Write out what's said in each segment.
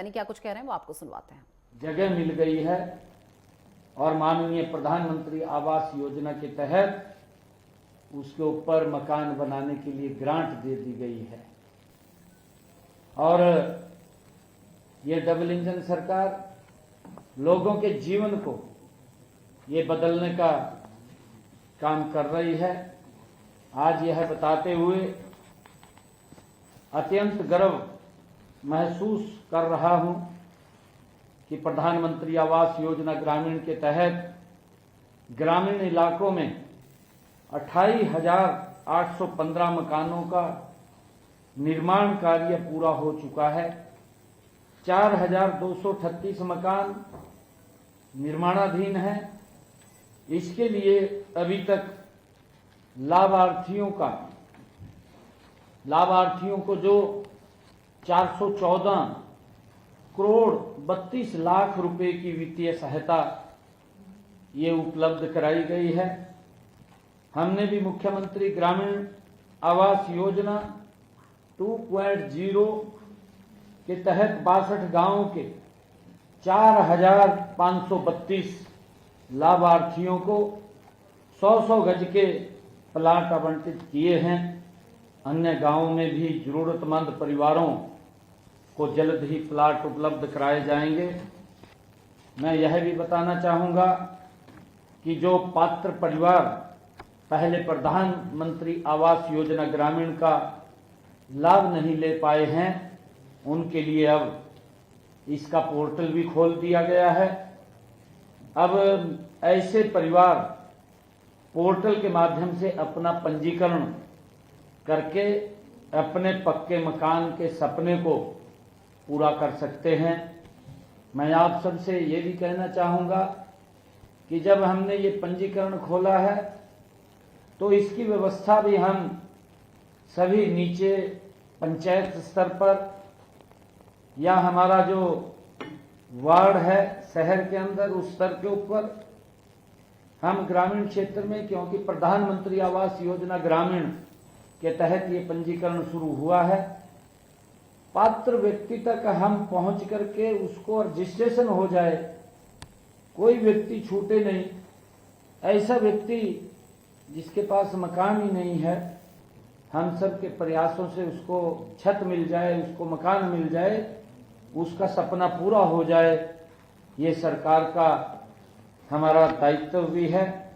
यानी क्या कुछ कह रहे हैं वो आपको सुनवाते हैं। जगह मिल गई है और माननीय प्रधानमंत्री आवास योजना के तहत उसके ऊपर मकान बनाने के लिए ग्रांट दे दी गई है। और ये डबल इंजन सरकार लोगों के जीवन को ये बदलने का काम कर रही है। आज यह बताते हुए अत्यंत गर्व महसूस कर रहा हूं कि प्रधानमंत्री आवास योजना ग्रामीण के तहत ग्रामीण इलाकों में 28,815 मकानों का निर्माण कार्य पूरा हो चुका है। 4,238 मकान निर्माणाधीन है। इसके लिए अभी तक लाभार्थियों को जो 414 करोड़ 32 लाख रुपए की वित्तीय सहायता ये उपलब्ध कराई गई है। हमने भी मुख्यमंत्री ग्रामीण आवास योजना 2.0 के तहत 62 गांवों के 4,532 लाभार्थियों को 100 गज के प्लाट आवंटित किए हैं। अन्य गांवों में भी जरूरतमंद परिवारों को जल्द ही प्लाट उपलब्ध कराए जाएंगे। मैं यह भी बताना चाहूंगा कि जो पात्र परिवार पहले प्रधानमंत्री आवास योजना ग्रामीण का लाभ नहीं ले पाए हैं, उनके लिए अब इसका पोर्टल भी खोल दिया गया है। अब ऐसे परिवार पोर्टल के माध्यम से अपना पंजीकरण करके अपने पक्के मकान के सपने को पूरा कर सकते हैं। मैं आप सबसे ये भी कहना चाहूंगा कि जब हमने ये पंजीकरण खोला है तो इसकी व्यवस्था भी हम सभी नीचे पंचायत स्तर पर या हमारा जो वार्ड है शहर के अंदर उस स्तर के ऊपर हम ग्रामीण क्षेत्र में, क्योंकि प्रधानमंत्री आवास योजना ग्रामीण के तहत ये पंजीकरण शुरू हुआ है, पात्र व्यक्ति तक हम पहुंच करके उसको रजिस्ट्रेशन हो जाए, कोई व्यक्ति छूटे नहीं। ऐसा व्यक्ति जिसके पास मकान ही नहीं है, हम सब के प्रयासों से उसको छत मिल जाए, उसको मकान मिल जाए, उसका सपना पूरा हो जाए, ये सरकार का हमारा दायित्व भी है।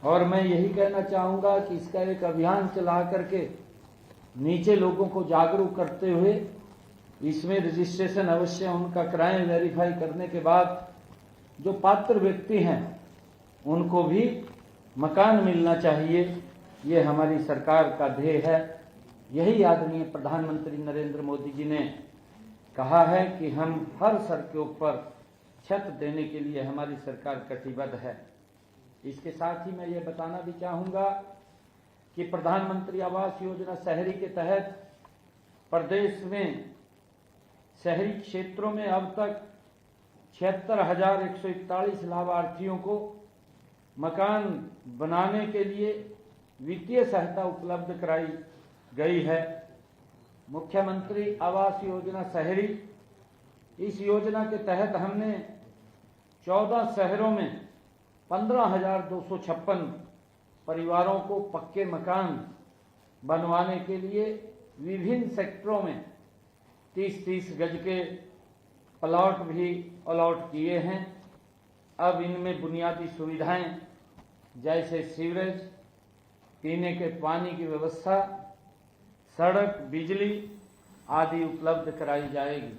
और मैं यही कहना चाहूंगा कि इसका एक अभियान चला करके नीचे लोगों को जागरूक करते हुए इसमें रजिस्ट्रेशन अवश्य उनका कराएं। वेरीफाई करने के बाद जो पात्र व्यक्ति हैं उनको भी मकान मिलना चाहिए, ये हमारी सरकार का ध्येय है। यही आदरणीय प्रधानमंत्री नरेंद्र मोदी जी ने कहा है कि हम हर स्तर के ऊपर छत देने के लिए हमारी सरकार कटिबद्ध है। इसके साथ ही मैं ये बताना भी चाहूंगा कि प्रधानमंत्री आवास योजना शहरी के तहत प्रदेश में शहरी क्षेत्रों में अब तक 76,141 लाभार्थियों को मकान बनाने के लिए वित्तीय सहायता उपलब्ध कराई गई है। मुख्यमंत्री आवास योजना शहरी, इस योजना के तहत हमने 14 शहरों में 15,256 परिवारों को पक्के मकान बनवाने के लिए विभिन्न सेक्टरों में 30-30 गज के प्लॉट भी अलॉट किए हैं। अब इनमें बुनियादी सुविधाएं जैसे सीवरेज, पीने के पानी की व्यवस्था, सड़क, बिजली आदि उपलब्ध कराई जाएगी।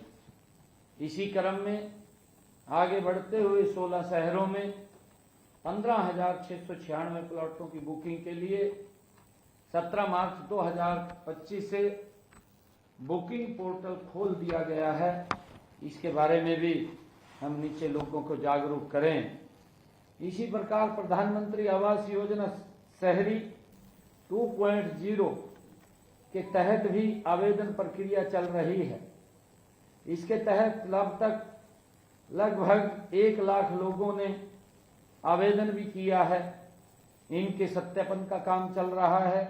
इसी क्रम में आगे बढ़ते हुए 16 शहरों में 15,696 प्लॉटों की बुकिंग के लिए 17 मार्च 2025 से बुकिंग पोर्टल खोल दिया गया है। इसके बारे में भी हम नीचे लोगों को जागरूक करें। इसी प्रकार प्रधानमंत्री आवास योजना शहरी 2.0 के तहत भी आवेदन प्रक्रिया चल रही है। इसके तहत अब तक लगभग 1 लाख लोगों ने आवेदन भी किया है। इनके सत्यापन का काम चल रहा है।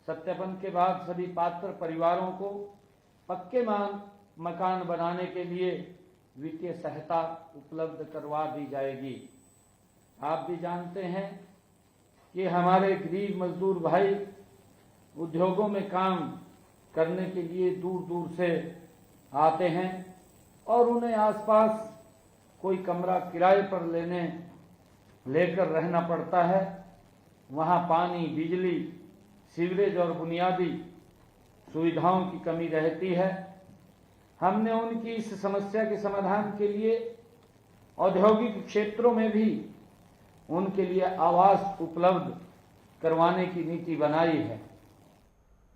सत्यापन के बाद सभी पात्र परिवारों को पक्के मकान बनाने के लिए वित्तीय सहायता उपलब्ध करवा दी जाएगी। आप भी जानते हैं कि हमारे गरीब मजदूर भाई उद्योगों में काम करने के लिए दूर दूर से आते हैं और उन्हें आसपास कोई कमरा किराए पर लेकर रहना पड़ता है। वहाँ पानी, बिजली, सीवरेज और बुनियादी सुविधाओं की कमी रहती है। हमने उनकी इस समस्या के समाधान के लिए औद्योगिक क्षेत्रों में भी उनके लिए आवास उपलब्ध करवाने की नीति बनाई है।